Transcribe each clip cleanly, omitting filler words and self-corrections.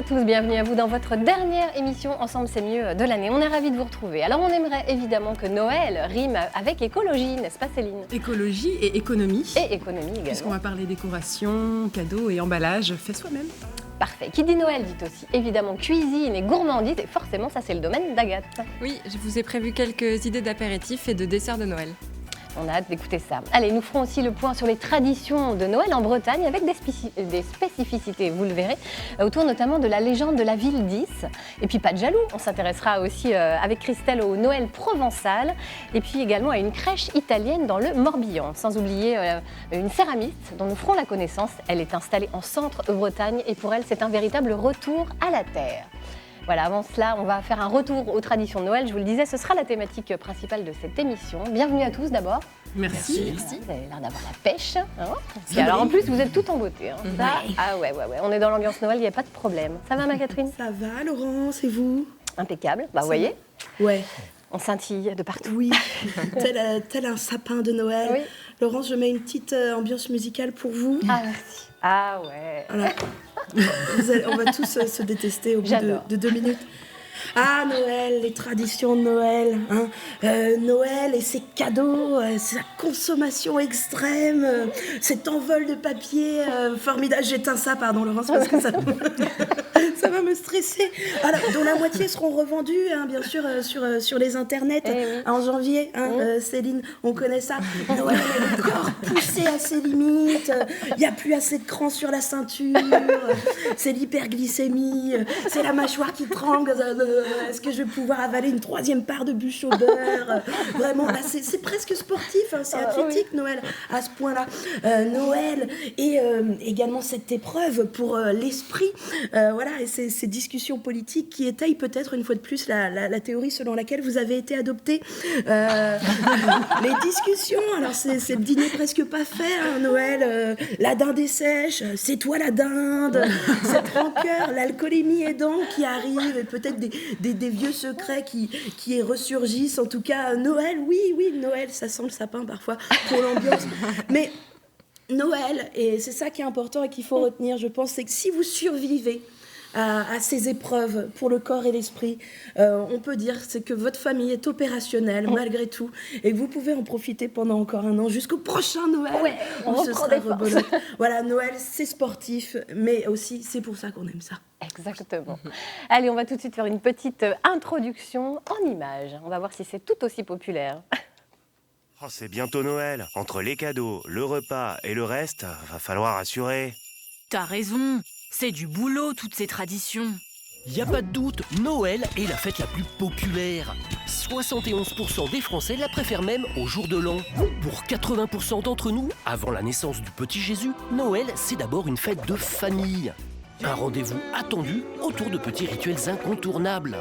tous, bienvenue à vous dans votre dernière émission Ensemble c'est mieux de l'année. On est ravis de vous retrouver. Alors on aimerait évidemment que Noël rime avec écologie, n'est-ce pas Céline? Écologie et économie. Et économie également. Puisqu'on va parler décoration, cadeaux et emballage fait soi-même. Parfait. Qui dit Noël dit aussi évidemment cuisine et gourmandise et forcément ça c'est le domaine d'Agathe. Oui, je vous ai prévu quelques idées d'apéritifs et de desserts de Noël. On a hâte d'écouter ça. Allez, nous ferons aussi le point sur les traditions de Noël en Bretagne avec des spécificités, vous le verrez, autour notamment de la légende de la ville 10. Et puis pas de jaloux, on s'intéressera aussi avec Christelle au Noël provençal et puis également à une crèche italienne dans le Morbihan. Sans oublier une céramiste dont nous ferons la connaissance. Elle est installée en centre-Bretagne et pour elle c'est un véritable retour à la terre. Voilà, avant cela, on va faire un retour aux traditions de Noël. Je vous le disais, ce sera la thématique principale de cette émission. Bienvenue à tous d'abord. Merci. Vous avez l'air d'avoir la pêche. Et alors en plus, vous êtes tout en beauté. Ça, ah ouais. On est dans l'ambiance Noël, il n'y a pas de problème. Ça va ma Catherine? Ça va Laurence, et vous? Impeccable. Bah vous voyez, Ouais. on scintille de partout. Oui, tel un sapin de Noël. Oui. Laurence, je mets une petite ambiance musicale pour vous. Ah merci. Ah ouais. Voilà. On va tous se détester au bout de 2 minutes. Ah, Noël, les traditions de Noël, hein. Noël et ses cadeaux, sa consommation extrême, cet envol de papier formidable. J'éteins ça, pardon Laurence, parce que ça va me stresser. Alors, dont la moitié seront revendus, hein, bien sûr, sur les internets en janvier. Hein, Céline, on connaît ça. Noël est encore poussé à ses limites. Il n'y a plus assez de cran sur la ceinture. C'est l'hyperglycémie. C'est la mâchoire qui tremble. Est-ce que je vais pouvoir avaler une 3e part de bûche au beurre? Vraiment, là, c'est presque sportif, hein, c'est athlétique Noël à ce point-là. Noël et également cette épreuve pour l'esprit, voilà, et ces discussions politiques qui étayent peut-être une fois de plus la théorie selon laquelle vous avez été adopté. Les discussions, alors c'est le dîner presque pas fait, hein, Noël, la dinde est sèche, c'est toi la dinde, cette rancœur, l'alcoolémie aidant qui arrive et peut-être des vieux secrets qui ressurgissent. En tout cas, Noël, oui, Noël, ça sent le sapin parfois pour l'ambiance. Mais Noël, et c'est ça qui est important et qu'il faut retenir, je pense, c'est que si vous survivez à ces épreuves pour le corps et l'esprit, on peut dire c'est que votre famille est opérationnelle malgré tout et que vous pouvez en profiter pendant encore un an jusqu'au prochain Noël. Ouais, on où ce reprend sera des forces. rebelote. Voilà, Noël, c'est sportif, mais aussi c'est pour ça qu'on aime ça. Exactement. Allez, on va tout de suite faire une petite introduction en images. On va voir si c'est tout aussi populaire. Oh, c'est bientôt Noël. Entre les cadeaux, le repas et le reste, va falloir assurer. T'as raison, c'est du boulot toutes ces traditions. Y a pas de doute, Noël est la fête la plus populaire. 71% des Français la préfèrent même au jour de l'an. Pour 80% d'entre nous, avant la naissance du petit Jésus, Noël, c'est d'abord une fête de famille. Un rendez-vous attendu autour de petits rituels incontournables.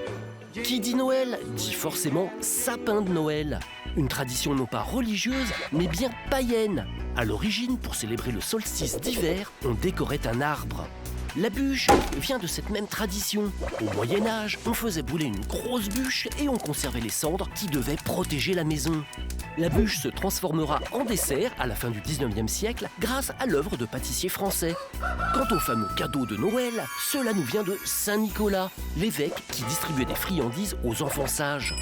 Qui dit Noël, dit forcément sapin de Noël. Une tradition non pas religieuse, mais bien païenne. À l'origine, pour célébrer le solstice d'hiver, on décorait un arbre. La bûche vient de cette même tradition. Au Moyen-Âge, on faisait brûler une grosse bûche et on conservait les cendres qui devaient protéger la maison. La bûche se transformera en dessert à la fin du 19e siècle grâce à l'œuvre de pâtissiers français. Quant au fameux cadeau de Noël, cela nous vient de Saint-Nicolas, l'évêque qui distribuait des friandises aux enfants sages.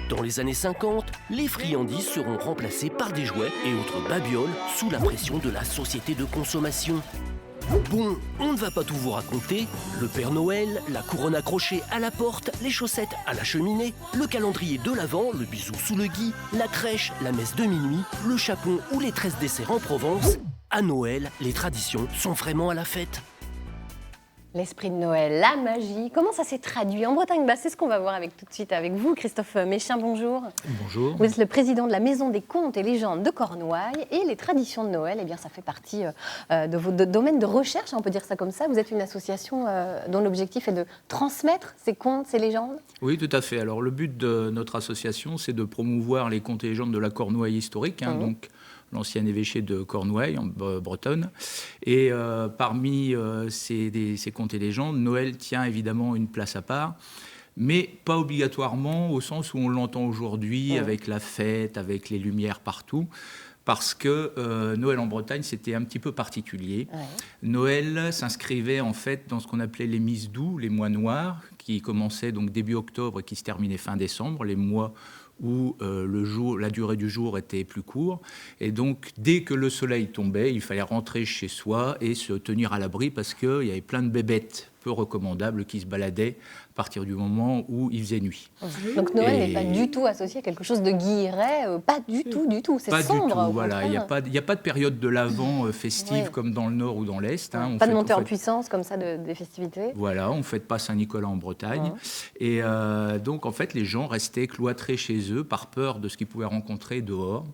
Dans les années 50, les friandises seront remplacées par des jouets et autres babioles sous la pression de la société de consommation. Bon, on ne va pas tout vous raconter. Le Père Noël, la couronne accrochée à la porte, les chaussettes à la cheminée, le calendrier de l'Avent, le bisou sous le gui, la crèche, la messe de minuit, le chapon ou les 13 desserts en Provence. À Noël, les traditions sont vraiment à la fête. L'esprit de Noël, la magie, comment ça s'est traduit en Bretagne? C'est ce qu'on va voir tout de suite avec vous. Christophe Méchin, bonjour. Bonjour. Vous êtes le président de la Maison des Contes et Légendes de Cornouailles. Et les traditions de Noël, eh bien, ça fait partie de vos domaines de recherche, on peut dire ça comme ça. Vous êtes une association dont l'objectif est de transmettre ces contes, ces légendes? Oui, tout à fait. Alors, le but de notre association, c'est de promouvoir les contes et légendes de la Cornouaille historique, donc l'ancien évêché de Cornouailles, en Bretonne. Et parmi ces contes et légendes, Noël tient évidemment une place à part, mais pas obligatoirement au sens où on l'entend aujourd'hui, avec la fête, avec les lumières partout. parce que Noël en Bretagne, c'était un petit peu particulier. Ouais. Noël s'inscrivait en fait dans ce qu'on appelait les mises d'août, les mois noirs, qui commençaient donc début octobre et qui se terminaient fin décembre, les mois où la durée du jour était plus courte. Et donc, dès que le soleil tombait, il fallait rentrer chez soi et se tenir à l'abri parce qu'il y avait plein de bébêtes peu recommandables qui se baladaient à partir du moment où il faisait nuit. Donc Noël n'est pas du tout associé à quelque chose de guilleret, pas du tout, c'est pas sombre. Pas du tout, voilà. Il n'y a pas de période de l'Avent festive comme dans le Nord ou dans l'Est. Hein. Pas de montée en puissance comme ça des festivités. Voilà, on ne fête pas Saint-Nicolas en Bretagne. Et donc, en fait, les gens restaient cloîtrés chez eux par peur de ce qu'ils pouvaient rencontrer dehors,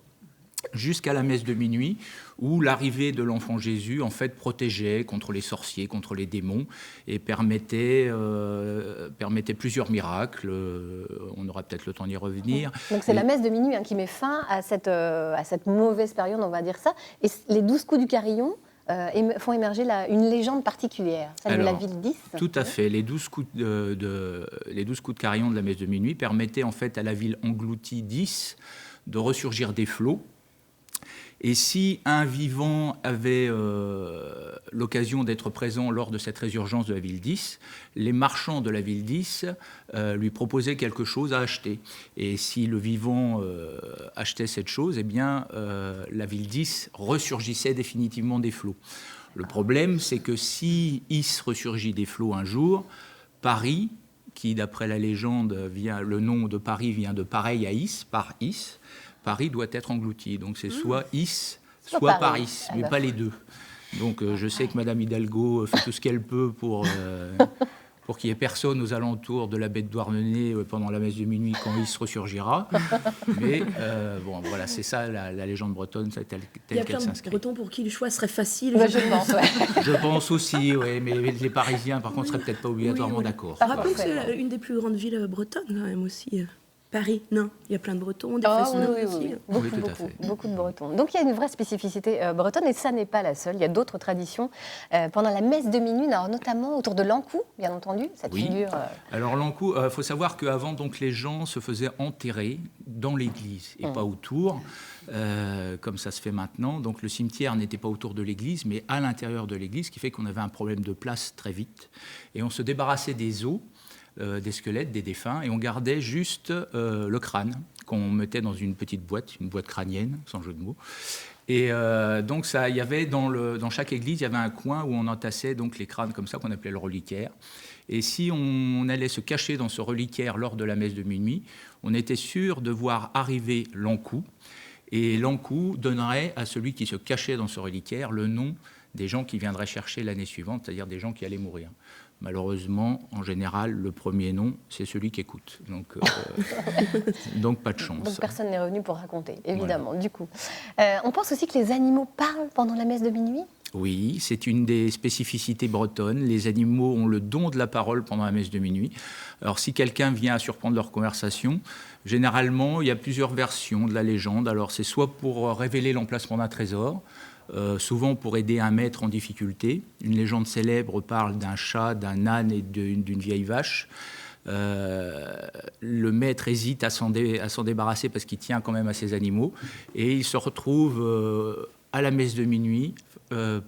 jusqu'à la messe de minuit, où l'arrivée de l'enfant Jésus, en fait, protégeait contre les sorciers, contre les démons, et permettait plusieurs miracles. On aura peut-être le temps d'y revenir. Donc c'est la messe de minuit qui met fin à cette mauvaise période, on va dire ça. Et les 12 coups du carillon font émerger une légende particulière, celle de la ville d'Is. Tout à fait. Les 12 coups de carillon de la messe de minuit permettaient en fait à la ville engloutie d'Is de ressurgir des flots. Et si un vivant avait l'occasion d'être présent lors de cette résurgence de la ville d'Is, les marchands de la ville d'Is lui proposaient quelque chose à acheter. Et si le vivant achetait cette chose, eh bien, la ville d'Is ressurgissait définitivement des flots. Le problème, c'est que si Is ressurgit des flots un jour, Paris, qui d'après la légende, le nom de Paris vient de pareil à Is, par Is, Paris doit être englouti. Donc c'est soit Is, soit Paris, mais pas les deux. Donc je sais que Madame Hidalgo fait tout ce qu'elle peut pour qu'il n'y ait personne aux alentours de la baie de Douarnenez pendant la messe de minuit quand Is ressurgira. Mais bon, voilà, c'est ça la légende bretonne, telle qu'elle s'inscrit. Il y a plein de Bretons pour qui le choix serait facile. Je pense, ouais. Je pense aussi, oui, mais les Parisiens, par contre, ne seraient peut-être pas obligatoirement d'accord. Rappelons que c'est une des plus grandes villes bretonnes, quand même, aussi. Paris, non, il y a plein de Bretons, des aussi. Beaucoup de Bretons. Donc il y a une vraie spécificité bretonne, et ça n'est pas la seule. Il y a d'autres traditions pendant la messe de minuit, alors notamment autour de l'Ankou, bien entendu, cette figure. Alors l'Ankou, il faut savoir qu'avant, donc, les gens se faisaient enterrer dans l'église et pas autour, comme ça se fait maintenant. Donc le cimetière n'était pas autour de l'église, mais à l'intérieur de l'église, ce qui fait qu'on avait un problème de place très vite. Et on se débarrassait des os, des squelettes, des défunts, et on gardait juste le crâne qu'on mettait dans une petite boîte, une boîte crânienne, sans jeu de mots. Et donc il y avait dans chaque église, il y avait un coin où on entassait donc les crânes comme ça qu'on appelait le reliquaire. Et si on allait se cacher dans ce reliquaire lors de la messe de minuit, on était sûr de voir arriver l'Ankou. Et l'Ankou donnerait à celui qui se cachait dans ce reliquaire le nom des gens qui viendraient chercher l'année suivante, c'est-à-dire des gens qui allaient mourir. Malheureusement, en général, le premier nom, c'est celui qui écoute. Donc pas de chance. Donc personne n'est revenu pour raconter, évidemment, voilà. Du coup. On pense aussi que les animaux parlent pendant la messe de minuit ? Oui, c'est une des spécificités bretonnes. Les animaux ont le don de la parole pendant la messe de minuit. Alors si quelqu'un vient à surprendre leur conversation, généralement, il y a plusieurs versions de la légende. Alors c'est soit pour révéler l'emplacement d'un trésor, souvent pour aider un maître en difficulté. Une légende célèbre parle d'un chat, d'un âne et d'une vieille vache. Le maître hésite à s'en débarrasser parce qu'il tient quand même à ses animaux. Et il se retrouve à la messe de minuit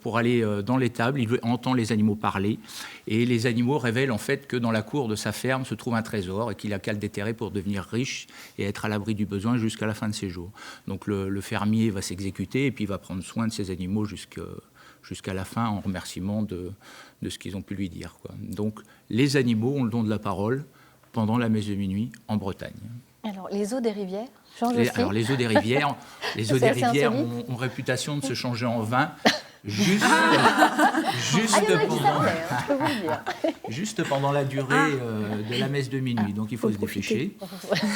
pour aller dans l'étable. Il entend les animaux parler. Et les animaux révèlent en fait que dans la cour de sa ferme se trouve un trésor et qu'il a qu'à le déterrer pour devenir riche et être à l'abri du besoin jusqu'à la fin de ses jours. Donc le fermier va s'exécuter et puis il va prendre soin de ses animaux jusqu'à la fin en remerciement de ce qu'ils ont pu lui dire, quoi. Donc les animaux ont le don de la parole pendant la messe de minuit en Bretagne. Alors les eaux des rivières changent aussi. Alors les eaux des rivières ont réputation de se changer en vin. Juste pendant la durée de la messe de minuit. Donc il faut se dépêcher.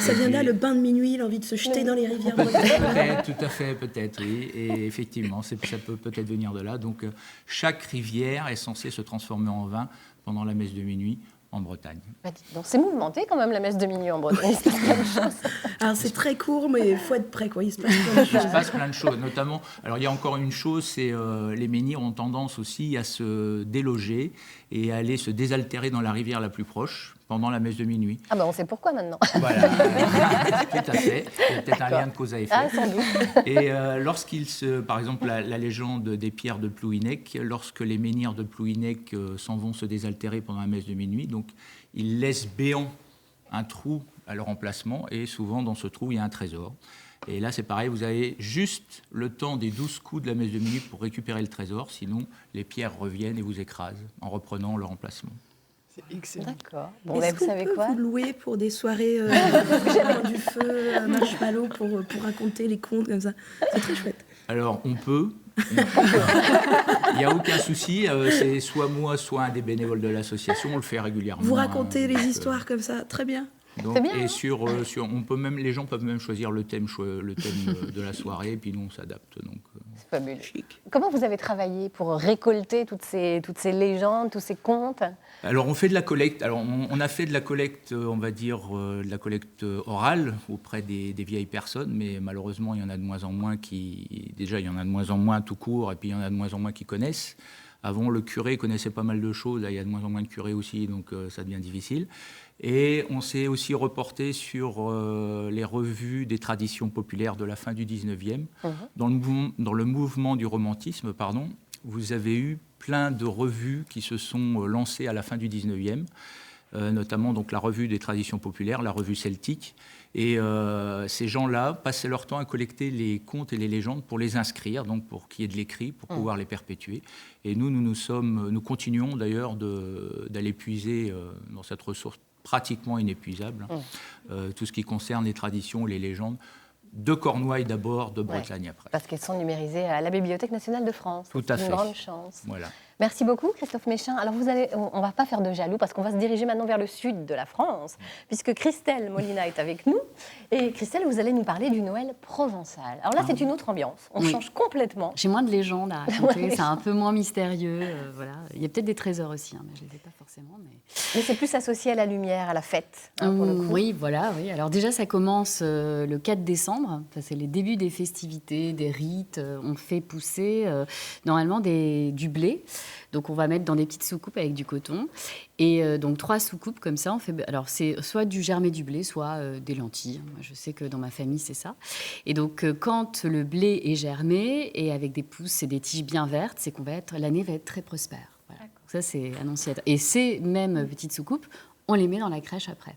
Ça vient là, le bain de minuit, l'envie de se jeter dans les rivières. Tout à fait, peut-être, oui. Et effectivement, ça peut peut-être venir de là. Donc chaque rivière est censée se transformer en vin pendant la messe de minuit en Bretagne. Donc c'est mouvementé quand même la messe de minuit en Bretagne. Alors c'est très court, mais il faut être prêt, quoi. Il se passe plein de choses. Notamment, alors il y a encore une chose, c'est les menhirs ont tendance aussi à se déloger et aller se désaltérer dans la rivière la plus proche pendant la messe de minuit. Ah ben on sait pourquoi maintenant. Voilà, tout à fait. Il y a peut-être un lien de cause à effet. Ah, sans doute. Et par exemple, la légende des pierres de Plouhinec, lorsque les menhirs de Plouhinec s'en vont se désaltérer pendant la messe de minuit, donc ils laissent béant un trou à leur emplacement, et souvent dans ce trou, il y a un trésor. Et là, c'est pareil, vous avez juste le temps des 12 coups de la messe de minuit pour récupérer le trésor, sinon les pierres reviennent et vous écrasent en reprenant leur emplacement. C'est excellent. D'accord. Bon, Est-ce vous savez qu'on peut quoi vous louer pour des soirées du feu, marshmallow, pour raconter les contes comme ça? C'est très chouette. Alors, on peut. Il n'y a aucun souci. C'est soit moi, soit un des bénévoles de l'association. On le fait régulièrement. Vous racontez les histoires comme ça, très bien. Donc, c'est bien. Et les gens peuvent même choisir le thème de la soirée, et puis nous on s'adapte. Donc, c'est fabuleux. Comment vous avez travaillé pour récolter toutes ces légendes, tous ces contes? Alors on fait de la collecte. Alors on a fait de la collecte, on va dire de la collecte orale auprès des vieilles personnes, mais malheureusement il y en a de moins en moins il y en a de moins en moins tout court, et puis il y en a de moins en moins qui connaissent. Avant, le curé connaissait pas mal de choses. Là, il y a de moins en moins de curés aussi, donc ça devient difficile. Et on s'est aussi reporté sur les revues des traditions populaires de la fin du 19e. Dans le mouvement du romantisme, vous avez eu plein de revues qui se sont lancées à la fin du 19e, notamment donc, la revue des traditions populaires, la revue celtique. Et ces gens-là passaient leur temps à collecter les contes et les légendes pour les inscrire, donc pour qu'il y ait de l'écrit, pour pouvoir les perpétuer. Et nous continuons d'ailleurs d'aller puiser dans cette ressource pratiquement inépuisable, tout ce qui concerne les traditions, les légendes, de Cornouailles d'abord, de Bretagne après. Parce qu'elles sont numérisées à la Bibliothèque nationale de France. Tout à fait. C'est une grande chance. Voilà. Merci beaucoup, Christophe Méchin. Alors, on ne va pas faire de jaloux parce qu'on va se diriger maintenant vers le sud de la France, puisque Christelle Molina est avec nous. Et Christelle, vous allez nous parer du Noël provençal. Alors là, c'est une autre ambiance. On change complètement. J'ai moins de légendes à raconter, c'est un peu moins mystérieux. Voilà. Il y a peut-être des trésors aussi, mais je ne les ai pas forcément. Mais c'est plus associé à la lumière, à la fête, pour le coup. Oui, voilà. Oui. Alors déjà, ça commence le 4 décembre. C'est les débuts des festivités, des rites. On fait pousser normalement du blé. Donc, on va mettre dans des petites soucoupes avec du coton. Et donc, 3 soucoupes comme ça. Alors, c'est soit du germé du blé, soit des lentilles. Moi, je sais que dans ma famille, c'est ça. Et donc, quand le blé est germé et avec des pousses et des tiges bien vertes, c'est l'année va être très prospère. Voilà. Donc, ça, c'est annonciateur. Et ces mêmes petites soucoupes, on les met dans la crèche après.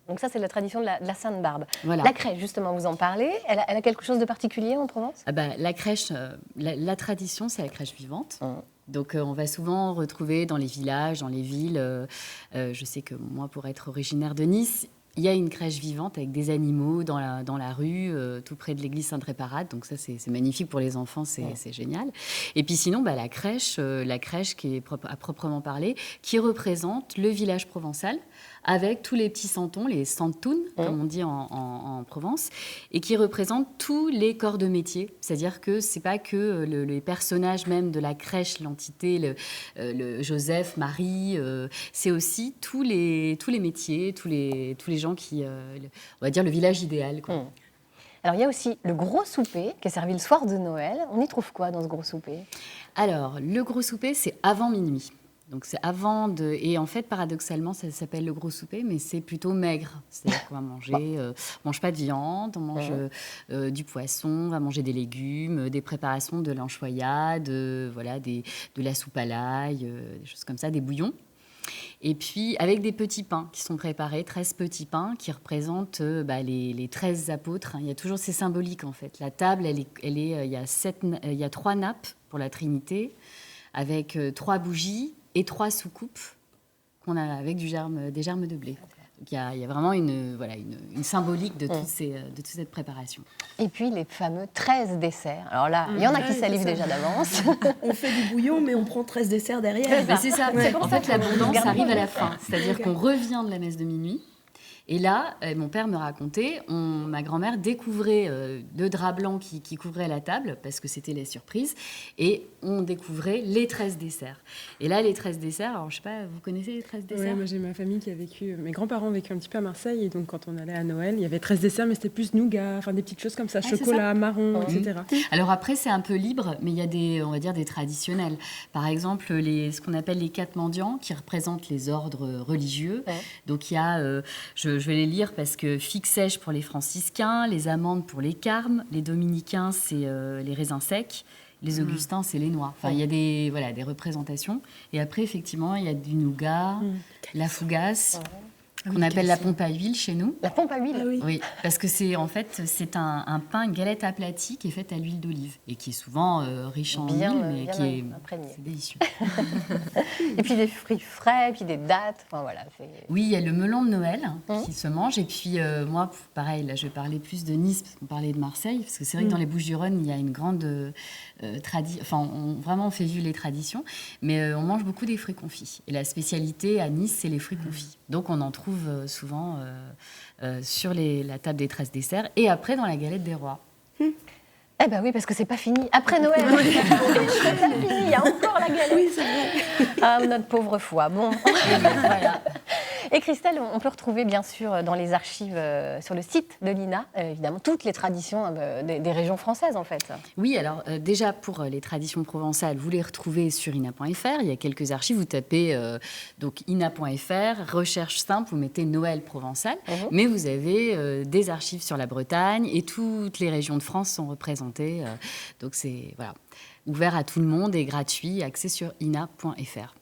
Donc ça, c'est la tradition de la Sainte-Barbe. Voilà. La crèche, justement, vous en parlez. Elle a quelque chose de particulier en Provence ? La crèche, la tradition, c'est la crèche vivante. Donc, on va souvent retrouver dans les villages, dans les villes. Je sais que moi, pour être originaire de Nice, il y a une crèche vivante avec des animaux dans la rue, tout près de l'église Sainte-Réparate. Donc ça, c'est magnifique pour les enfants, c'est génial. Et puis sinon, la crèche qui est à proprement parler, qui représente le village provençal, avec tous les petits santons, les santounes, comme on dit en Provence, et qui représentent tous les corps de métier. C'est-à-dire que c'est pas que les personnages même de la crèche, l'entité, le Joseph, Marie, c'est aussi tous les métiers, tous les gens qui, on va dire, le village idéal, quoi. Alors, il y a aussi le gros souper qui est servi le soir de Noël. On y trouve quoi dans ce gros souper ? Alors, le gros souper, c'est avant minuit. Donc, c'est avant de... Et en fait, paradoxalement, ça s'appelle le gros souper, mais c'est plutôt maigre. C'est-à-dire qu'on va manger... on mange pas de viande, on mange du poisson, on va manger des légumes, des préparations de l'anchoyade, de la soupe à l'ail, des choses comme ça, des bouillons. Et puis, avec des petits pains qui sont préparés, 13 petits pains qui représentent les 13 apôtres. Il y a toujours, c'est symbolique, en fait. La table, il y a 3 nappes pour la Trinité, avec 3 bougies et 3 soucoupes qu'on a avec des germes de blé. Donc, il y a vraiment une symbolique de toute cette préparation. Et puis, les fameux 13 desserts. Alors là, il y en a qui salivent déjà d'avance. On fait du bouillon, mais on prend 13 desserts derrière. C'est ça. En fait, l'abondance arrive à la fin. C'est-à-dire qu'on revient de la messe de minuit. Et là, mon père me racontait, ma grand-mère découvrait 2 draps blancs qui couvraient la table, parce que c'était les surprises, et on découvrait les 13 desserts. Et là, les 13 desserts, alors je sais pas, vous connaissez les 13 desserts? Oui, moi j'ai ma famille qui a vécu, mes grands-parents ont vécu un petit peu à Marseille, et donc quand on allait à Noël, il y avait 13 desserts, mais c'était plus nougat, enfin des petites choses comme ça, chocolat, marron, etc. Alors après, c'est un peu libre, mais il y a des, on va dire, des traditionnels. Par exemple, ce qu'on appelle les 4 mendiants, qui représentent les ordres religieux. Ouais. Donc il y a, je vais les lire parce que figue sèche pour les franciscains, les amandes pour les carmes, les dominicains, c'est les raisins secs, les augustins, c'est les noix. Enfin, il y a des représentations. Et après, effectivement, il y a du nougat, la fougasse. Qu'on appelle la pompe à huile chez nous. La pompe à huile? Ah oui. Oui, parce que c'est un pain, une galette aplatie qui est faite à l'huile d'olive et qui est souvent riche en huile, mais qui est délicieux. Et puis des fruits frais, puis des dattes. Enfin, voilà, oui, il y a le melon de Noël qui se mange. Et puis moi, pareil, là je vais parler plus de Nice, parce qu'on parlait de Marseille, parce que c'est vrai que dans les Bouches-du-Rhône, il y a une grande tradition. Enfin, on fait vivre les traditions, mais on mange beaucoup des fruits confits. Et la spécialité à Nice, c'est les fruits confits. Donc on en trouve souvent sur la table des 13 desserts et après dans la galette des rois. Eh ben oui, parce que c'est pas fini. Après Noël, c'est pas fini, il y a encore la galette. Oui, c'est vrai. Ah, notre pauvre foi. Bon. Voilà. Et Christelle, on peut retrouver bien sûr dans les archives sur le site de l'INA, évidemment, toutes les traditions des régions françaises en fait. Oui, alors déjà pour les traditions provençales, vous les retrouvez sur ina.fr. Il y a quelques archives, vous tapez donc ina.fr, recherche simple, vous mettez Noël provençal, mais vous avez des archives sur la Bretagne et toutes les régions de France sont représentées. Donc c'est ouvert à tout le monde et gratuit, accès sur ina.fr.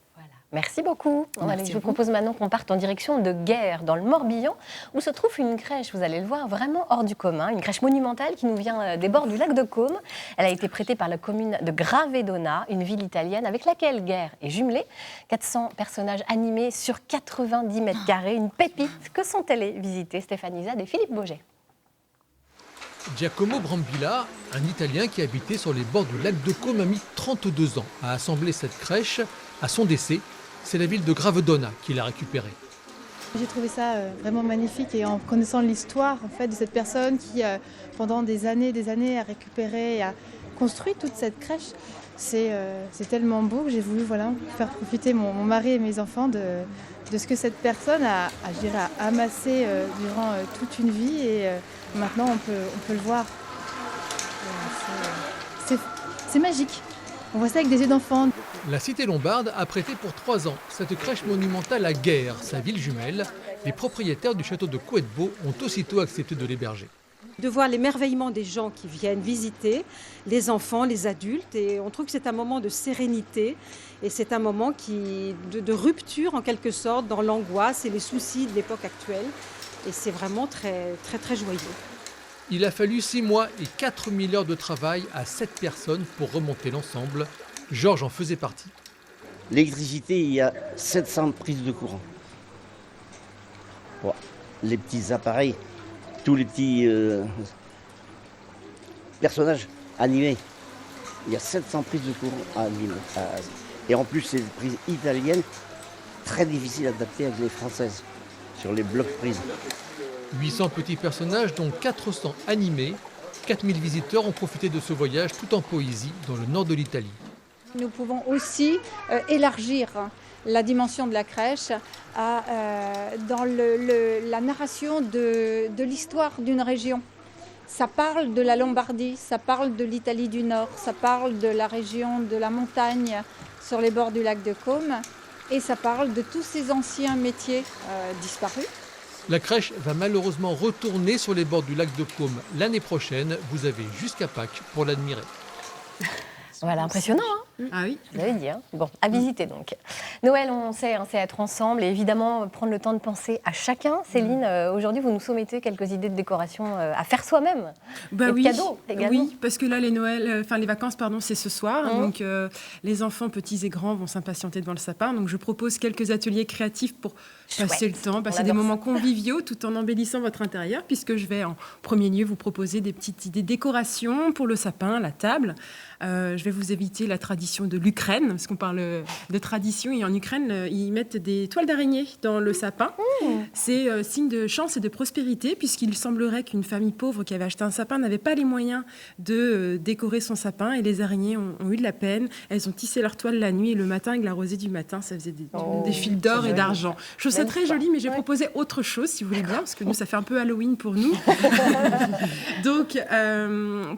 Merci beaucoup. Je vous propose maintenant qu'on parte en direction de Guères, dans le Morbihan, où se trouve une crèche, vous allez le voir, vraiment hors du commun, une crèche monumentale qui nous vient des bords du lac de Caume. Elle a été prêtée par la commune de Gravedona, une ville italienne avec laquelle Guères est jumelée. 400 personnages animés sur 90 mètres carrés, une pépite que sont allés visiter Stéphanie Zad et Philippe Boget. Giacomo Brambilla, un Italien qui habitait sur les bords du lac de Caume, a mis 32 ans à assembler cette crèche. À son décès, c'est la ville de Gravedona qui l'a récupérée. J'ai trouvé ça vraiment magnifique et en connaissant l'histoire en fait, de cette personne qui, pendant des années, a récupéré et a construit toute cette crèche, c'est tellement beau que j'ai voulu faire profiter mon mari et mes enfants de ce que cette personne a amassé durant toute une vie et maintenant on peut le voir. C'est magique. On voit ça avec des yeux d'enfant. La cité lombarde a prêté pour 3 ans cette crèche monumentale à Guères, sa ville jumelle. Les propriétaires du château de Couetbeau ont aussitôt accepté de l'héberger. De voir l'émerveillement des gens qui viennent visiter, les enfants, les adultes, et on trouve que c'est un moment de sérénité et c'est un moment de rupture en quelque sorte dans l'angoisse et les soucis de l'époque actuelle et c'est vraiment très, très, très joyeux. Il a fallu 6 mois et 4000 heures de travail à 7 personnes pour remonter l'ensemble. Georges en faisait partie. L'électricité, il y a 700 prises de courant. Bon, les petits appareils, tous les petits personnages animés, il y a 700 prises de courant à animer. Et en plus, c'est des prises italiennes, très difficiles à adapter avec les françaises, sur les blocs prises. 800 petits personnages, dont 400 animés. 4000 visiteurs ont profité de ce voyage tout en poésie dans le nord de l'Italie. Nous pouvons aussi élargir la dimension de la crèche dans la narration de l'histoire d'une région. Ça parle de la Lombardie, ça parle de l'Italie du Nord, ça parle de la région de la montagne sur les bords du lac de Caume et ça parle de tous ces anciens métiers disparus. La crèche va malheureusement retourner sur les bords du lac de Caume l'année prochaine. Vous avez jusqu'à Pâques pour l'admirer. Voilà, impressionnant, hein? Ah oui. Vous avez dit, hein? Bon, à visiter donc. Noël, on sait, c'est être ensemble et évidemment prendre le temps de penser à chacun. Céline, aujourd'hui, vous nous soumettez quelques idées de décoration à faire soi-même. Oui, cadeaux également. Oui, parce que là, les vacances, c'est ce soir. Donc, les enfants, petits et grands, vont s'impatienter devant le sapin. Donc, je propose quelques ateliers créatifs pour passer le temps, passer des moments conviviaux tout en embellissant votre intérieur, puisque je vais en premier lieu vous proposer des petites idées de décoration pour le sapin, la table. Je vais vous éviter la tradition tradition de l'Ukraine, parce qu'on parle de tradition, et en Ukraine, ils mettent des toiles d'araignée dans le sapin. C'est signe de chance et de prospérité, puisqu'il semblerait qu'une famille pauvre qui avait acheté un sapin n'avait pas les moyens de décorer son sapin, et les araignées ont eu de la peine. Elles ont tissé leur toile la nuit, et le matin, avec la rosée du matin, ça faisait des fils d'or et d'argent. Je trouve ça très joli, mais j'ai proposé autre chose, si vous voulez bien, parce que nous, ça fait un peu Halloween pour nous. Donc,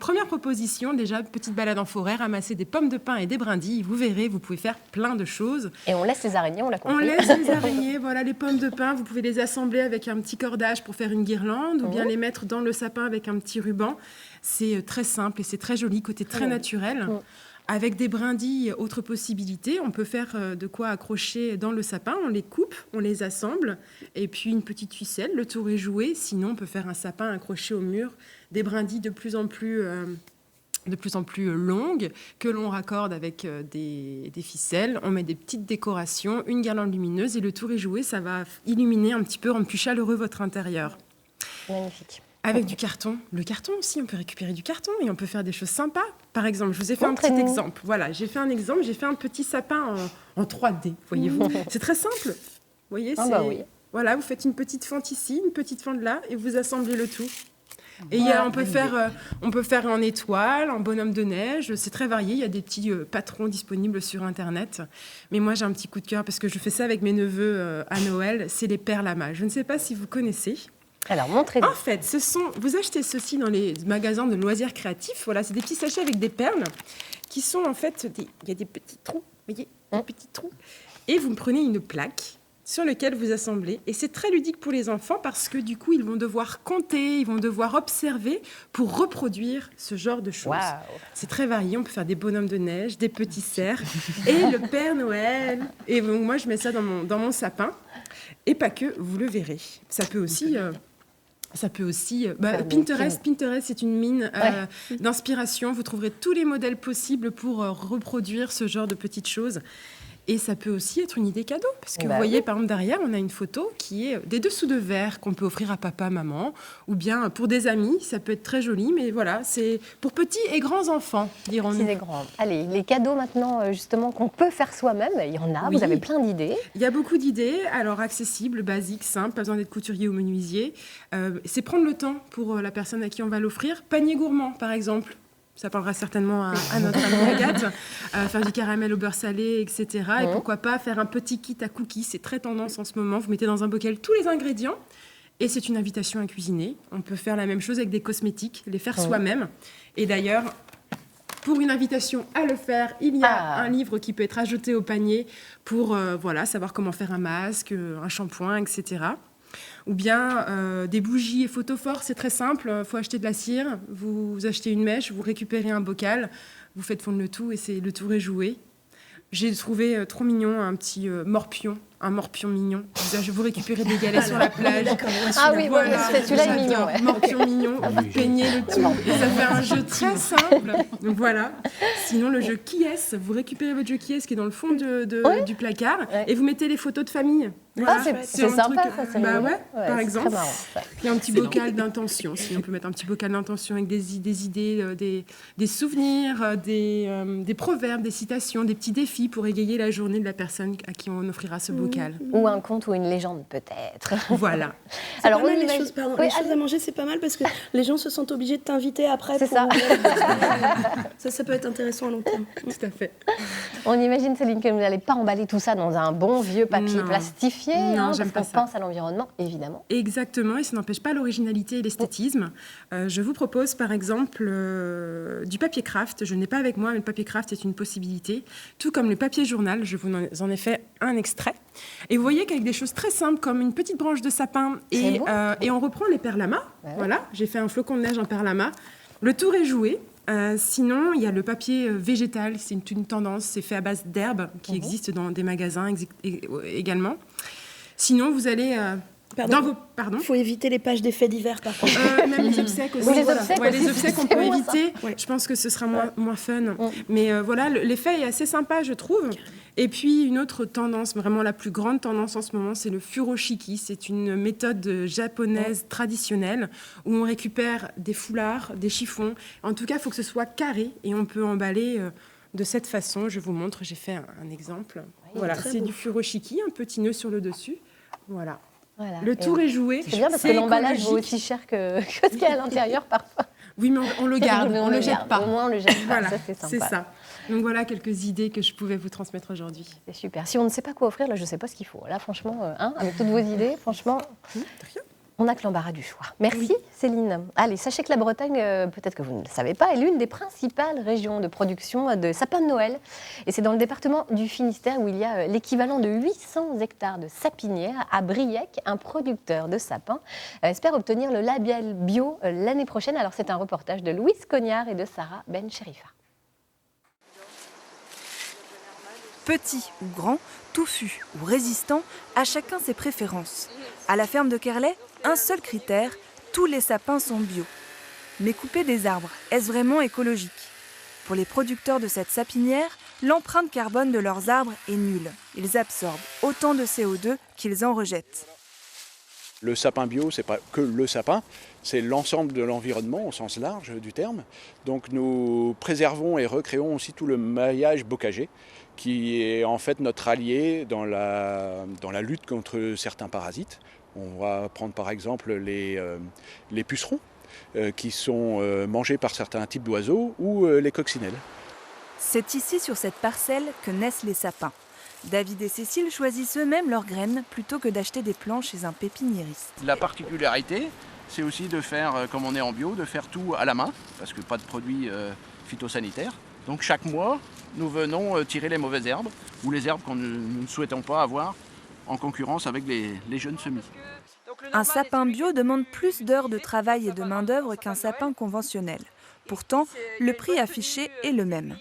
première proposition, déjà, petite balade en forêt, ramasser des pommes de pin et des brindilles. Vous verrez, vous pouvez faire plein de choses. Et on laisse les araignées, on l'a compris. On laisse les araignées, voilà, les pommes de pin, vous pouvez les assembler avec un petit cordage pour faire une guirlande, ou bien les mettre dans le sapin avec un petit ruban. C'est très simple et c'est très joli, côté très naturel. Avec des brindilles, autre possibilité, on peut faire de quoi accrocher dans le sapin, on les coupe, on les assemble, et puis une petite ficelle, le tour est joué. Sinon, on peut faire un sapin accroché au mur, des brindilles de plus en plus longues, que l'on raccorde avec des ficelles. On met des petites décorations, une guirlande lumineuse, et le tour est joué. Ça va illuminer un petit peu, rendre plus chaleureux votre intérieur. Magnifique. Avec du carton. Le carton aussi, on peut récupérer du carton et on peut faire des choses sympas. Par exemple, je vous ai fait un petit exemple. Voilà, j'ai fait un exemple, j'ai fait un petit sapin en 3D, voyez-vous. C'est très simple. Vous voyez, voilà, vous faites une petite fente ici, une petite fente là, et vous assemblez le tout. Et on peut faire en étoile, en bonhomme de neige, c'est très varié. Il y a des petits patrons disponibles sur Internet. Mais moi, j'ai un petit coup de cœur parce que je fais ça avec mes neveux à Noël. C'est les perles à mâche. Je ne sais pas si vous connaissez. Alors, montrez-nous. En fait, vous achetez ceci dans les magasins de loisirs créatifs. Voilà, c'est des petits sachets avec des perles qui sont en fait... Il y a des petits trous, vous voyez, des petits trous. Et vous prenez une plaque sur laquelle vous assemblez. Et c'est très ludique pour les enfants parce que du coup, ils vont devoir compter, ils vont devoir observer pour reproduire ce genre de choses. Wow. C'est très varié. On peut faire des bonhommes de neige, des petits cerfs et le Père Noël. Et donc, moi, je mets ça dans mon sapin. Et pas que, vous le verrez. Ça peut aussi... Pinterest, c'est une mine d'inspiration. Vous trouverez tous les modèles possibles pour reproduire ce genre de petites choses. Et ça peut aussi être une idée cadeau. Parce que vous voyez, par exemple, derrière, on a une photo qui est des dessous de verre qu'on peut offrir à papa, maman. Ou bien pour des amis, ça peut être très joli. Mais voilà, c'est pour petits et grands enfants, dirons-nous. Petits et grands. Allez, les cadeaux maintenant, justement, qu'on peut faire soi-même. Il y en a, vous avez plein d'idées. Il y a beaucoup d'idées. Alors, accessibles, basiques, simples, pas besoin d'être couturier ou menuisier. C'est prendre le temps pour la personne à qui on va l'offrir. Panier gourmand, par exemple. Ça parlera certainement à notre amie Agathe. Faire du caramel au beurre salé, etc. Et pourquoi pas faire un petit kit à cookies. C'est très tendance en ce moment. Vous mettez dans un bocal tous les ingrédients et c'est une invitation à cuisiner. On peut faire la même chose avec des cosmétiques, les faire soi-même. Et d'ailleurs, pour une invitation à le faire, il y a un livre qui peut être ajouté au panier pour savoir comment faire un masque, un shampoing, etc. Ou bien des bougies et photophores, c'est très simple. Il faut acheter de la cire, vous achetez une mèche, vous récupérez un bocal, vous faites fondre le tout et le tour est joué. J'ai trouvé trop mignon un petit morpion mignon. Vous récupérez des galets sur la plage. Celui-là est mignon. Morpion mignon, vous peignez le tout. Et ça fait un jeu très simple. Donc voilà. Sinon, le jeu Qui est-ce ? Vous récupérez votre jeu Qui est-ce qui est dans le fond du placard et vous mettez les photos de famille. Voilà. C'est sympa, ça. Par exemple. Marrant, puis un petit bocal d'intention. Si on peut mettre un petit bocal d'intention avec des idées, des souvenirs, des proverbes, des citations, des petits défis pour égayer la journée de la personne à qui on offrira ce bocal. Ou un conte ou une légende, peut-être. Voilà. Alors, les choses à manger, c'est pas mal parce que les gens se sentent obligés de t'inviter après. C'est ça. Ça peut être intéressant à long terme. Tout à fait. On imagine, Céline, que vous n'allez pas emballer tout ça dans un bon vieux papier plastifié. Non, j'aime pas ça. Pense à l'environnement, évidemment. Exactement, et ça n'empêche pas l'originalité et l'esthétisme. Je vous propose, par exemple, du papier craft. Je n'ai pas avec moi, mais le papier craft est une possibilité. Tout comme le papier journal, je vous en ai fait un extrait. Et vous voyez qu'avec des choses très simples, comme une petite branche de sapin, et on reprend les perlamas. Voilà, j'ai fait un flocon de neige en perlama. Le tour est joué. Sinon, il y a le papier végétal, c'est une tendance, c'est fait à base d'herbes qui existe dans des magasins également. Sinon, vous allez... Il faut éviter les pages des faits divers, par contre. Même les obsèques aussi. Les obsèques, on peut éviter. Je pense que ce sera moins fun. Mais voilà, l'effet est assez sympa, je trouve. Et puis, une autre tendance, vraiment la plus grande tendance en ce moment, c'est le furoshiki. C'est une méthode japonaise traditionnelle où on récupère des foulards, des chiffons. En tout cas, il faut que ce soit carré et on peut emballer de cette façon. Je vous montre, j'ai fait un exemple. Oui, voilà, très c'est beau. du furoshiki, un petit nœud sur le dessus. Voilà. Voilà. Le tour est joué. C'est bien parce que l'emballage vaut écologique. aussi cher que ce qu'il y a à l'intérieur parfois. Oui, mais on le garde, Mais on ne le jette garde. pas. Au moins, on le jette pas. Voilà, Ça, c'est sympa. c'est ça. Donc voilà quelques idées que je pouvais vous transmettre aujourd'hui. C'est super. Si on ne sait pas quoi offrir, là, je ne sais pas ce qu'il faut. Là, franchement, avec toutes vos idées, franchement, on n'a que l'embarras du choix. Merci, Céline. Allez, sachez que la Bretagne, peut-être que vous ne le savez pas, est l'une des principales régions de production de sapins de Noël. Et c'est dans le département du Finistère où il y a l'équivalent de 800 hectares de sapinières. À Briec, un producteur de sapins espère obtenir le label bio l'année prochaine. Alors, c'est un reportage de Louise Cognard et de Sarah Ben Cherifa. Petit ou grand, touffu ou résistant, à chacun ses préférences. À la ferme de Kerley, un seul critère, tous les sapins sont bio. Mais couper des arbres, est-ce vraiment écologique ? Pour les producteurs de cette sapinière, l'empreinte carbone de leurs arbres est nulle. Ils absorbent autant de CO2 qu'ils en rejettent. Le sapin bio, c'est pas que le sapin, c'est l'ensemble de l'environnement au sens large du terme. Donc nous préservons et recréons aussi tout le maillage bocager, qui est en fait notre allié dans la lutte contre certains parasites. On va prendre par exemple les pucerons, qui sont mangés par certains types d'oiseaux, ou les coccinelles. C'est ici, sur cette parcelle, que naissent les sapins. David et Cécile choisissent eux-mêmes leurs graines plutôt que d'acheter des plants chez un pépiniériste. La particularité, c'est aussi de faire, comme on est en bio, de faire tout à la main, parce que pas de produits phytosanitaires. Donc chaque mois, nous venons tirer les mauvaises herbes, ou les herbes que nous ne souhaitons pas avoir en concurrence avec les jeunes semis. Un sapin bio demande plus d'heures de travail et de main-d'œuvre qu'un sapin conventionnel. Pourtant, le prix affiché est le même.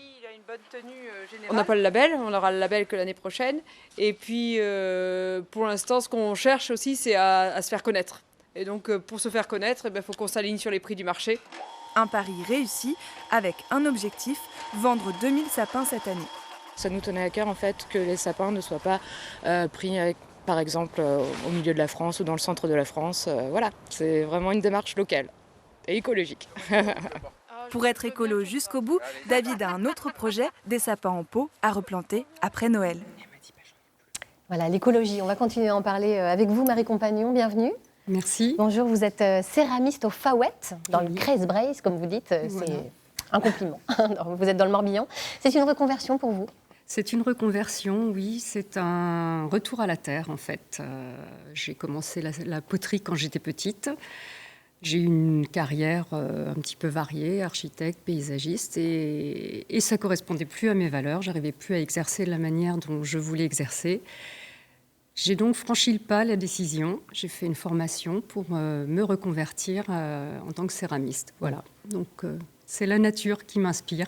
On n'a pas le label, on aura le label que l'année prochaine. Et puis, pour l'instant, ce qu'on cherche aussi, c'est à se faire connaître. Et donc, pour se faire connaître, il faut qu'on s'aligne sur les prix du marché. Un pari réussi avec un objectif, vendre 2000 sapins cette année. Ça nous tenait à cœur en fait que les sapins ne soient pas pris avec, par exemple au milieu de la France ou dans le centre de la France. Voilà, c'est vraiment une démarche locale et écologique. Pour être écolo jusqu'au bout, David a un autre projet, des sapins en pot à replanter après Noël. Voilà, l'écologie. On va continuer à en parler avec vous, Marie Compagnon. Bienvenue. Merci. Bonjour, vous êtes céramiste au Fawet, dans le Crèze-Braise, comme vous dites. Voilà. C'est un compliment. Vous êtes dans le Morbihan. C'est une reconversion pour vous ? C'est une reconversion, oui. C'est un retour à la terre, en fait. J'ai commencé la poterie quand j'étais petite. J'ai eu une carrière un petit peu variée, architecte, paysagiste, et ça ne correspondait plus à mes valeurs. Je n'arrivais plus à exercer de la manière dont je voulais exercer. J'ai donc franchi le pas, la décision. J'ai fait une formation pour me reconvertir en tant que céramiste. Voilà. Donc, c'est la nature qui m'inspire.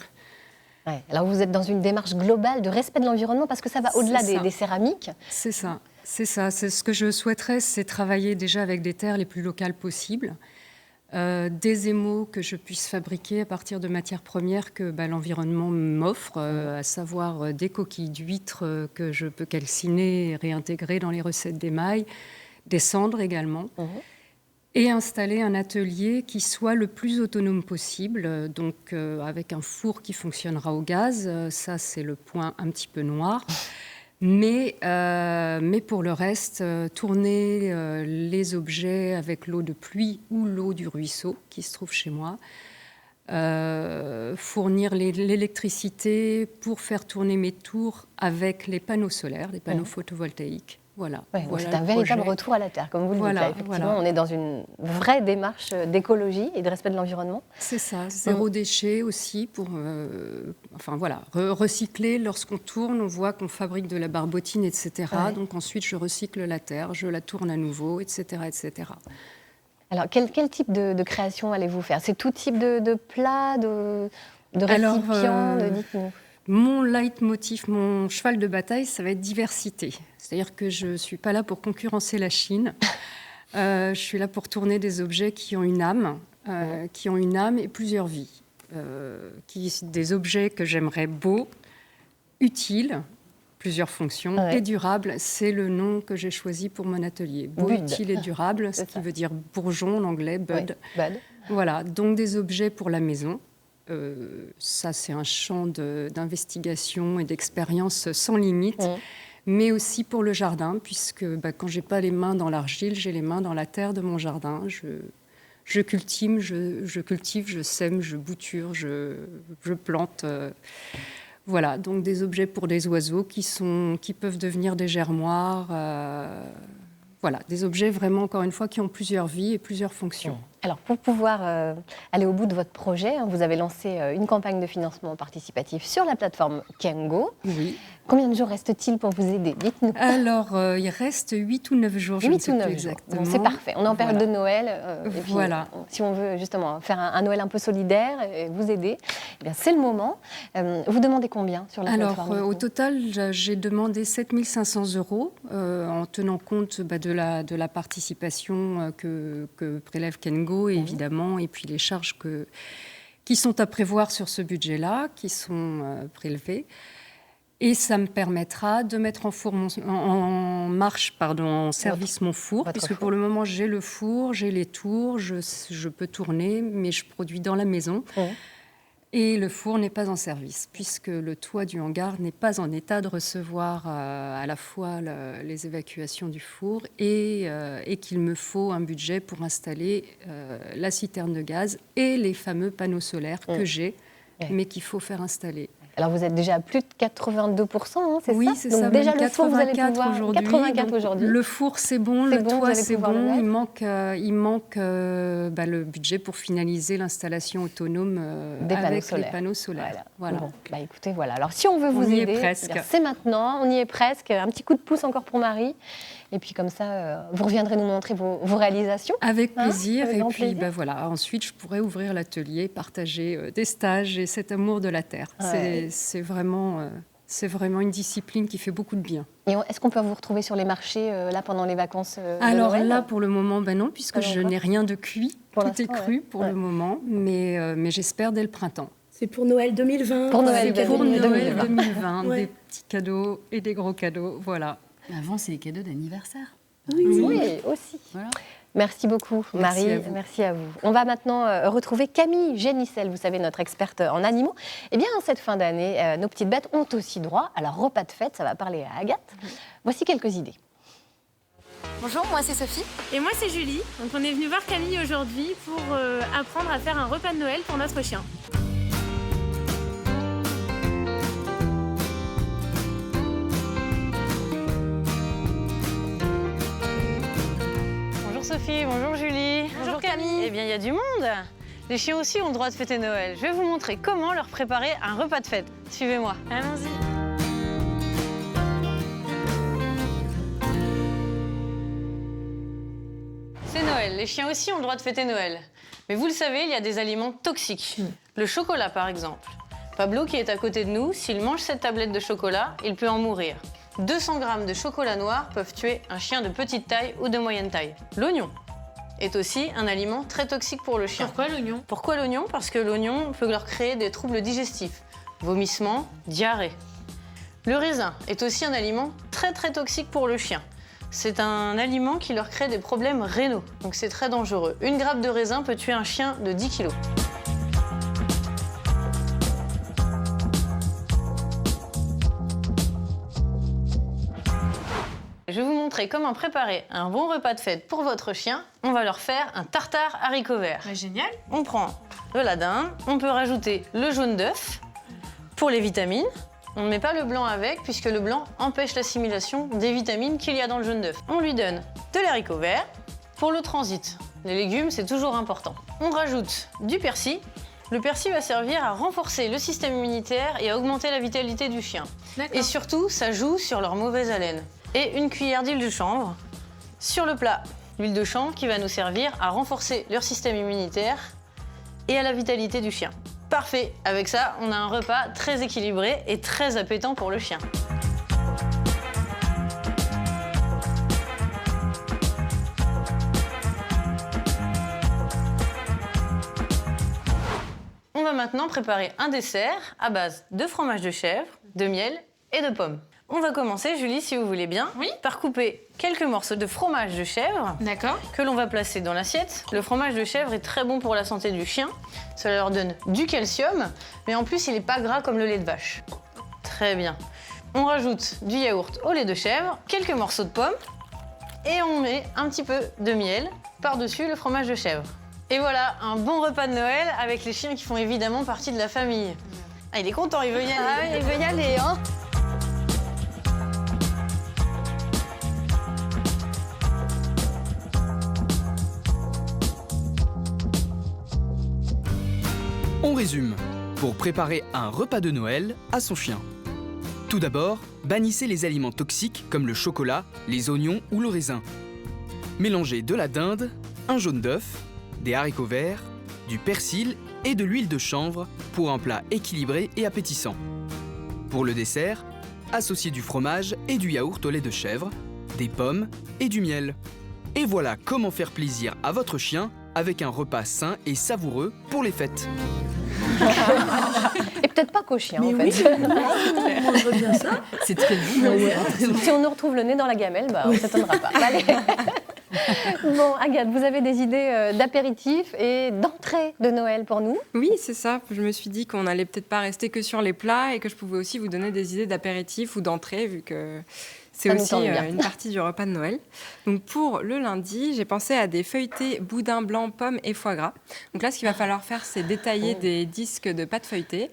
Ouais. Alors, vous êtes dans une démarche globale de respect de l'environnement parce que ça va au-delà des céramiques. C'est ça. C'est ça. C'est ce que je souhaiterais, c'est travailler déjà avec des terres les plus locales possibles. Des émaux que je puisse fabriquer à partir de matières premières que l'environnement m'offre, à savoir des coquilles d'huîtres que je peux calciner et réintégrer dans les recettes d'émail, des cendres également, et installer un atelier qui soit le plus autonome possible, donc avec un four qui fonctionnera au gaz, ça c'est le point un petit peu noir. Mais pour le reste, tourner les objets avec l'eau de pluie ou l'eau du ruisseau qui se trouve chez moi, fournir l'électricité pour faire tourner mes tours avec les panneaux solaires, les panneaux photovoltaïques. Voilà. Ouais, voilà, c'est un véritable retour à la terre, comme vous le dites. Là, effectivement, on est dans une vraie démarche d'écologie et de respect de l'environnement. C'est ça, zéro déchet aussi pour recycler. Lorsqu'on tourne, on voit qu'on fabrique de la barbotine, etc. Ouais. Donc ensuite, je recycle la terre, je la tourne à nouveau, etc. etc. Alors, quel type de création allez-vous faire ? C'est tout type de plats, de récipients, dites-nous. Mon leitmotiv, mon cheval de bataille, ça va être diversité. C'est-à-dire que je ne suis pas là pour concurrencer la Chine. Je suis là pour tourner des objets qui ont une âme et plusieurs vies. Des objets que j'aimerais beaux, utiles, plusieurs fonctions, et durables. C'est le nom que j'ai choisi pour mon atelier. Beau, utile et durable, ce qui veut dire bourgeon en anglais, bud. Bud. Voilà, donc des objets pour la maison. ça, c'est un champ d'investigation et d'expérience sans limite. Mais aussi pour le jardin, puisque quand j'ai pas les mains dans l'argile, j'ai les mains dans la terre de mon jardin. Je cultive, je sème, je bouture, je plante. Voilà, donc des objets pour des oiseaux qui peuvent devenir des germoirs. Voilà, des objets vraiment, encore une fois, qui ont plusieurs vies et plusieurs fonctions. Alors, pour pouvoir aller au bout de votre projet, vous avez lancé une campagne de financement participatif sur la plateforme Kengo. Oui. Combien de jours reste-t-il pour vous aider? Dites-nous. Alors, il reste 8 ou 9 jours, je ne sais plus exactement. Bon, c'est parfait. On est en période de Noël. Et puis, voilà. Si on veut justement faire un Noël un peu solidaire et vous aider, eh bien, c'est le moment. Vous demandez combien sur la plateforme? Alors, au total, j'ai demandé 7 500 € en tenant compte de la participation que prélève Kengo, évidemment, et puis les charges qui sont à prévoir sur ce budget-là, qui sont prélevées. Et ça me permettra de mettre en service mon four, puisque pour le moment, j'ai le four, j'ai les tours, je peux tourner, mais je produis dans la maison. Et le four n'est pas en service, puisque le toit du hangar n'est pas en état de recevoir à la fois les évacuations du four et qu'il me faut un budget pour installer la citerne de gaz et les fameux panneaux solaires que j'ai, mais qu'il faut faire installer. Alors, vous êtes déjà à plus de 82%, hein, c'est ça? Oui, c'est donc ça. Déjà, même le four, vous allez pouvoir... aujourd'hui. 84 aujourd'hui. Le four, c'est bon. Le toit, c'est bon. Il manque le budget pour finaliser l'installation autonome avec les panneaux solaires. Voilà. Bon, écoutez, voilà. Alors, si on veut vous aider, c'est maintenant. On y est presque. Un petit coup de pouce encore pour Marie. Et puis, comme ça, vous reviendrez nous montrer vos réalisations. Avec plaisir. Avec et puis, plaisir. Voilà. Ensuite, je pourrais ouvrir l'atelier, partager des stages et cet amour de la terre. C'est vraiment une discipline qui fait beaucoup de bien. Et est-ce qu'on peut vous retrouver sur les marchés là pendant les vacances Alors de Noël? là, pour le moment, non, puisque je n'ai rien de cuit. Tout est cru pour le moment, mais j'espère dès le printemps. C'est pour Noël 2020. Pour Noël 2020, des petits cadeaux et des gros cadeaux, voilà. Avant, c'est les cadeaux d'anniversaire. Oui, aussi. Voilà. Merci beaucoup, Marie. Merci à vous. On va maintenant retrouver Camille Génissel, vous savez, notre experte en animaux. Eh bien, en cette fin d'année, nos petites bêtes ont aussi droit à leur repas de fête. Ça va parler à Agathe. Voici quelques idées. Bonjour, moi c'est Sophie. Et moi c'est Julie. Donc on est venu voir Camille aujourd'hui pour apprendre à faire un repas de Noël pour notre chien. Bonjour Sophie, bonjour Julie. Bonjour Camille. Eh bien il y a du monde. Les chiens aussi ont le droit de fêter Noël. Je vais vous montrer comment leur préparer un repas de fête. Suivez-moi. Allons-y. C'est Noël, les chiens aussi ont le droit de fêter Noël. Mais vous le savez, il y a des aliments toxiques. Le chocolat par exemple. Pablo qui est à côté de nous, s'il mange cette tablette de chocolat, il peut en mourir. 200 grammes de chocolat noir peuvent tuer un chien de petite taille ou de moyenne taille. L'oignon est aussi un aliment très toxique pour le chien. Pourquoi l'oignon? Pourquoi l'oignon? Parce que l'oignon peut leur créer des troubles digestifs, vomissements, diarrhée. Le raisin est aussi un aliment très toxique pour le chien. C'est un aliment qui leur crée des problèmes rénaux, donc c'est très dangereux. Une grappe de raisin peut tuer un chien de 10 kg. Je vais vous montrer comment préparer un bon repas de fête pour votre chien. On va leur faire un tartare haricots verts. Génial. On prend de la dinde, on peut rajouter le jaune d'œuf pour les vitamines. On ne met pas le blanc avec, puisque le blanc empêche l'assimilation des vitamines qu'il y a dans le jaune d'œuf. On lui donne de l'haricot vert pour le transit. Les légumes, c'est toujours important. On rajoute du persil. Le persil va servir à renforcer le système immunitaire et à augmenter la vitalité du chien. Et surtout, ça joue sur leur mauvaise haleine. Et une cuillère d'huile de chanvre sur le plat. L'huile de chanvre qui va nous servir à renforcer leur système immunitaire et à la vitalité du chien. Parfait, avec ça, on a un repas très équilibré et très appétant pour le chien. On va maintenant préparer un dessert à base de fromage de chèvre, de miel et de pommes. On va commencer, Julie, si vous voulez bien, par couper quelques morceaux de fromage de chèvre que l'on va placer dans l'assiette. Le fromage de chèvre est très bon pour la santé du chien. Cela leur donne du calcium, mais en plus, il n'est pas gras comme le lait de vache. Très bien. On rajoute du yaourt au lait de chèvre, quelques morceaux de pommes, et on met un petit peu de miel par-dessus le fromage de chèvre. Et voilà, un bon repas de Noël avec les chiens qui font évidemment partie de la famille. Ah, il est content, il veut y aller. Ah, il veut y aller, hein. On résume. Pour préparer un repas de Noël à son chien. Tout d'abord, bannissez les aliments toxiques comme le chocolat, les oignons ou le raisin. Mélangez de la dinde, un jaune d'œuf, des haricots verts, du persil et de l'huile de chanvre pour un plat équilibré et appétissant. Pour le dessert, associez du fromage et du yaourt au lait de chèvre, des pommes et du miel. Et voilà comment faire plaisir à votre chien avec un repas sain et savoureux pour les fêtes. Et peut-être pas qu'au chien, en fait. Oui, on mangerait bien ça. C'est très bon. Si on nous retrouve le nez dans la gamelle, bah, on ne s'étonnera pas. Allez. Bon, Agathe, vous avez des idées d'apéritifs et d'entrées de Noël pour nous? Oui, c'est ça. Je me suis dit qu'on n'allait peut-être pas rester que sur les plats et que je pouvais aussi vous donner des idées d'apéritifs ou d'entrées, vu que c'est aussi une partie du repas de Noël. Donc pour le lundi, j'ai pensé à des feuilletés boudin blanc, pommes et foie gras. Donc là, ce qu'il va falloir faire, c'est détailler des disques de pâte feuilletée,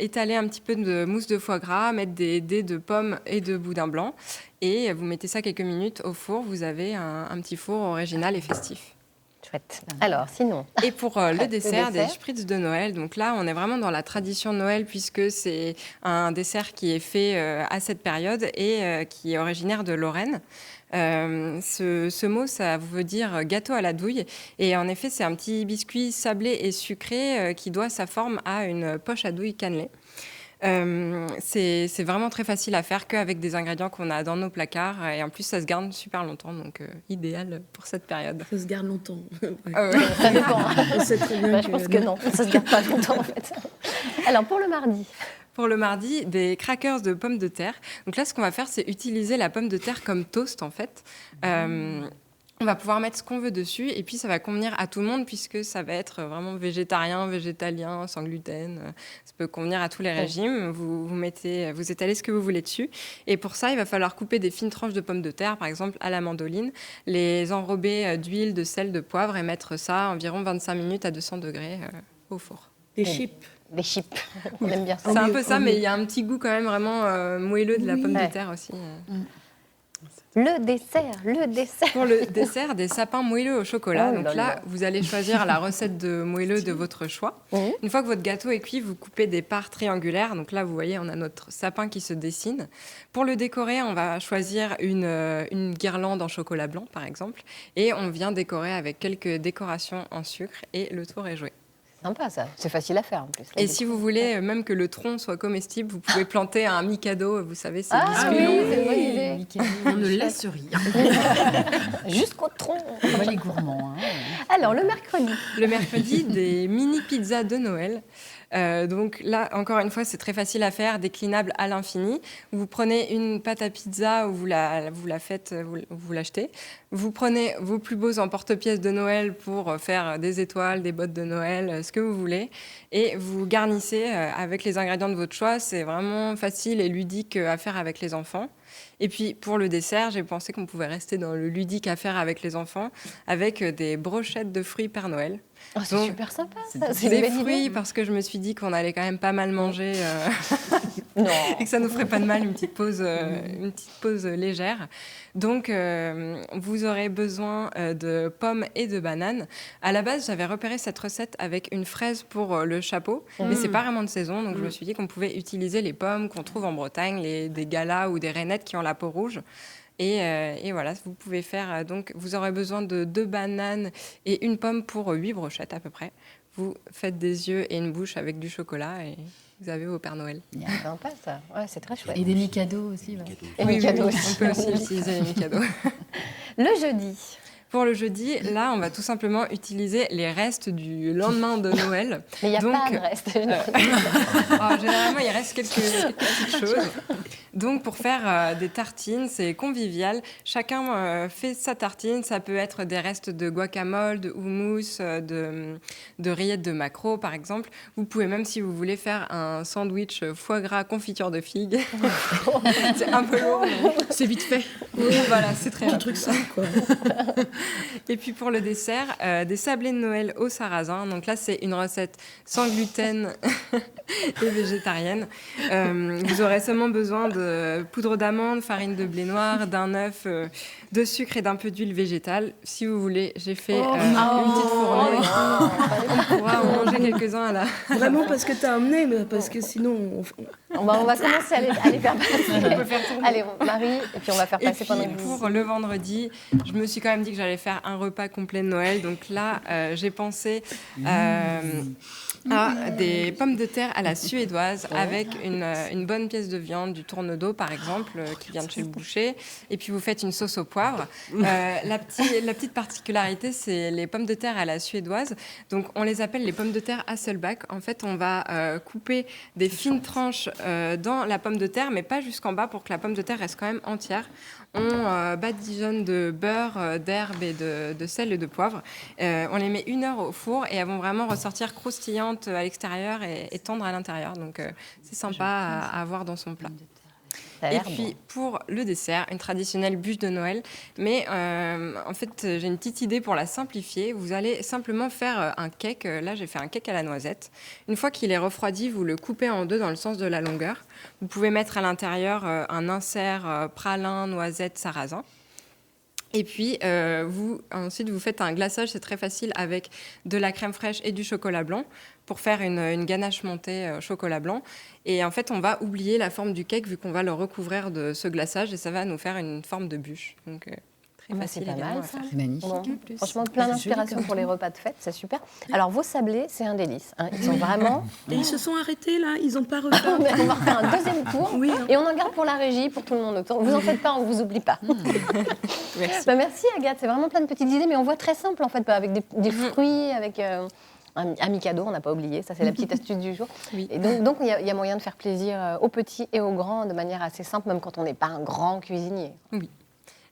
étaler un petit peu de mousse de foie gras, mettre des dés de pommes et de boudin blanc, et vous mettez ça quelques minutes au four. Vous avez un petit four original et festif. Chouette. Alors, sinon. Et pour le dessert, des spritz de Noël. Donc là, on est vraiment dans la tradition de Noël puisque c'est un dessert qui est fait à cette période et qui est originaire de Lorraine. Ce mot, ça veut dire gâteau à la douille. Et en effet, c'est un petit biscuit sablé et sucré qui doit sa forme à une poche à douille cannelée. C'est vraiment très facile à faire qu'avec des ingrédients qu'on a dans nos placards et en plus ça se garde super longtemps, donc idéal pour cette période. Ça se garde longtemps. Ça dépend. On sait très bien je pense que non, ça se garde pas longtemps en fait. Alors pour le mardi. Pour le mardi, des crackers de pommes de terre. Donc là, ce qu'on va faire, c'est utiliser la pomme de terre comme toast en fait. On va pouvoir mettre ce qu'on veut dessus et puis ça va convenir à tout le monde puisque ça va être vraiment végétarien, végétalien, sans gluten. Ça peut convenir à tous les régimes. Vous étalez ce que vous voulez dessus. Et pour ça, il va falloir couper des fines tranches de pommes de terre, par exemple à la mandoline, les enrober d'huile, de sel, de poivre et mettre ça environ 25 minutes à 200 degrés au four. Des chips. Des chips, on aime bien ça. C'est un peu ça, mais il y a un petit goût quand même vraiment moelleux de la pomme de terre aussi. Le dessert. Pour le dessert, des sapins moelleux au chocolat. Donc là, vous allez choisir la recette de moelleux de votre choix. Une fois que votre gâteau est cuit, vous coupez des parts triangulaires. Donc là, vous voyez, on a notre sapin qui se dessine. Pour le décorer, on va choisir une guirlande en chocolat blanc, par exemple. Et on vient décorer avec quelques décorations en sucre et le tour est joué. Sympa ça, c'est facile à faire en plus. Et si vous voulez même que le tronc soit comestible, vous pouvez planter un mikado, vous savez, c'est biscuit long. C'est une bonne idée. On ne laisse rien. Jusqu'au tronc. On va les gourmands. Hein. Alors le mercredi. Le mercredi, des mini pizzas de Noël. Donc là, encore une fois, c'est très facile à faire, déclinable à l'infini. Vous prenez une pâte à pizza ou vous l'achetez. Vous prenez vos plus beaux emporte-pièces de Noël pour faire des étoiles, des bottes de Noël, ce que vous voulez. Et vous garnissez avec les ingrédients de votre choix. C'est vraiment facile et ludique à faire avec les enfants. Et puis pour le dessert, j'ai pensé qu'on pouvait rester dans le ludique à faire avec les enfants, avec des brochettes de fruits Père Noël. Oh, c'est super sympa. C'est des fruits parce que je me suis dit qu'on allait quand même pas mal manger et que ça nous ferait pas de mal une petite pause légère. Donc vous aurez besoin de pommes et de bananes. À la base, j'avais repéré cette recette avec une fraise pour le chapeau, mais c'est pas vraiment de saison, donc je me suis dit qu'on pouvait utiliser les pommes qu'on trouve en Bretagne, des galas ou des rainettes qui ont la peau rouge. Et voilà, vous pouvez faire. Donc, vous aurez besoin de 2 bananes et une pomme pour 8 brochettes à peu près. Vous faites des yeux et une bouche avec du chocolat et vous avez vos Père Noël. C'est sympa ça. Ouais, c'est très chouette. Et des micados aussi. Et micados aussi. On peut aussi utiliser les micados. Le jeudi. Pour le jeudi, là, on va tout simplement utiliser les restes du lendemain de Noël. Mais il n'y a pas de restes. Généralement, il reste quelques petites choses. Donc pour faire des tartines, c'est convivial. Chacun fait sa tartine. Ça peut être des restes de guacamole, de houmous, de rillettes de maquereau par exemple. Vous pouvez même, si vous voulez, faire un sandwich foie gras confiture de figues. C'est un peu long, mais c'est vite fait. Voilà, c'est très un truc simple, quoi. Et puis pour le dessert, des sablés de Noël au sarrasin. Donc là, c'est une recette sans gluten et végétarienne. Vous aurez seulement besoin de poudre d'amande, farine de blé noir, d'un œuf, de sucre et d'un peu d'huile végétale. Si vous voulez, j'ai fait une petite fournée. On pourra en manger quelques-uns à la... Vraiment parce que t'as amené, mais parce que sinon... On va commencer à les faire passer. Allez, Marie, et puis on va faire passer pendant que vous... Pour le vendredi, je me suis quand même dit que j'allais faire un repas complet de Noël. Donc là, j'ai pensé à des pommes de terre à la suédoise avec une bonne pièce de viande, du tourne-dos par exemple, qui vient de chez le boucher. Et puis vous faites une sauce au poivre. La petite particularité, c'est les pommes de terre à la suédoise. Donc on les appelle les pommes de terre Hasselback. En fait, on va couper des fines tranches dans la pomme de terre, mais pas jusqu'en bas pour que la pomme de terre reste quand même entière. On badigeonne de beurre, d'herbe et de sel et de poivre. On les met 1 heure au four et elles vont vraiment ressortir croustillantes à l'extérieur et tendres à l'intérieur. Donc c'est sympa à avoir dans son plat. Et puis pour le dessert, une traditionnelle bûche de Noël. Mais en fait, j'ai une petite idée pour la simplifier. Vous allez simplement faire un cake. Là, j'ai fait un cake à la noisette. Une fois qu'il est refroidi, vous le coupez en 2 dans le sens de la longueur. Vous pouvez mettre à l'intérieur un insert pralin, noisette, sarrasin. Et puis, ensuite, vous faites un glaçage, c'est très facile, avec de la crème fraîche et du chocolat blanc pour faire une ganache montée chocolat blanc. Et en fait, on va oublier la forme du cake vu qu'on va le recouvrir de ce glaçage et ça va nous faire une forme de bûche. Donc, très facile c'est pas également mal, à faire. ça. Magnifique. Bon, franchement, plein d'inspiration pour les repas de fête, c'est super. Alors, vos sablés, c'est un délice. Ils sont vraiment... Et ils se sont arrêtés, là. Ils n'ont pas refait. On va refaire un deuxième tour. Oui, et on en garde pour la régie, pour tout le monde autour. Vous en faites pas, on vous oublie pas. Merci. Merci, Agathe. C'est vraiment plein de petites idées, mais on voit très simple, en fait, avec des fruits, avec... un mi-cadeau, on n'a pas oublié, ça c'est la petite astuce du jour. Oui. Et donc il y a moyen de faire plaisir aux petits et aux grands de manière assez simple, même quand on n'est pas un grand cuisinier. Oui.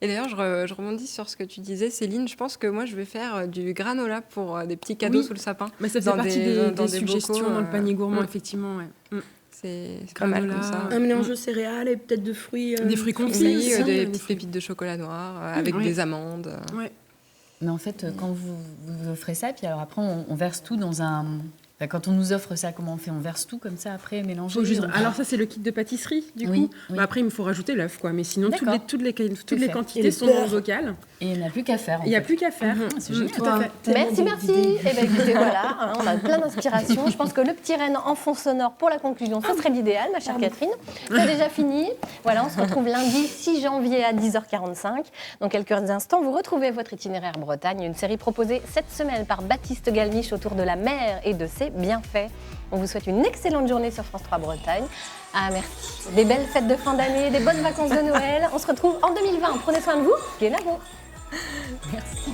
Et d'ailleurs, je rebondis sur ce que tu disais, Céline. Je pense que moi, je vais faire du granola pour des petits cadeaux sous le sapin. Mais ça fait partie des suggestions bocaux, dans le panier gourmand, effectivement. Ouais. C'est pas mal comme ça. Un mélange de céréales et peut-être de fruits. Des fruits confits. Oui, des petites pépites de chocolat noir avec des amandes. Ouais. Mais en fait, quand vous offrez ça, puis alors après, on verse tout dans un... Enfin, quand on nous offre ça, comment on fait? On verse tout comme ça après, mélangé? Alors ça, c'est le kit de pâtisserie, du coup. Oui. Bah, après, il me faut rajouter l'œuf, quoi. Mais sinon, toutes les quantités et sont dans le bocal. Et il n'y en a plus qu'à faire. Il n'y a plus qu'à faire. Tout à fait. Merci. Eh bien, écoutez, voilà, on a plein d'inspiration. Je pense que le petit renne en fond sonore pour la conclusion, ce serait l'idéal, ma chère Catherine. C'est déjà fini. Voilà, on se retrouve lundi 6 janvier à 10h45. Dans quelques instants, vous retrouvez votre itinéraire Bretagne, une série proposée cette semaine par Baptiste Galmiche autour de la mer et de ses bienfaits. On vous souhaite une excellente journée sur France 3 Bretagne. Ah, merci. Des belles fêtes de fin d'année, des bonnes vacances de Noël. On se retrouve en 2020. Prenez soin de vous, qui est là-haut. Merci.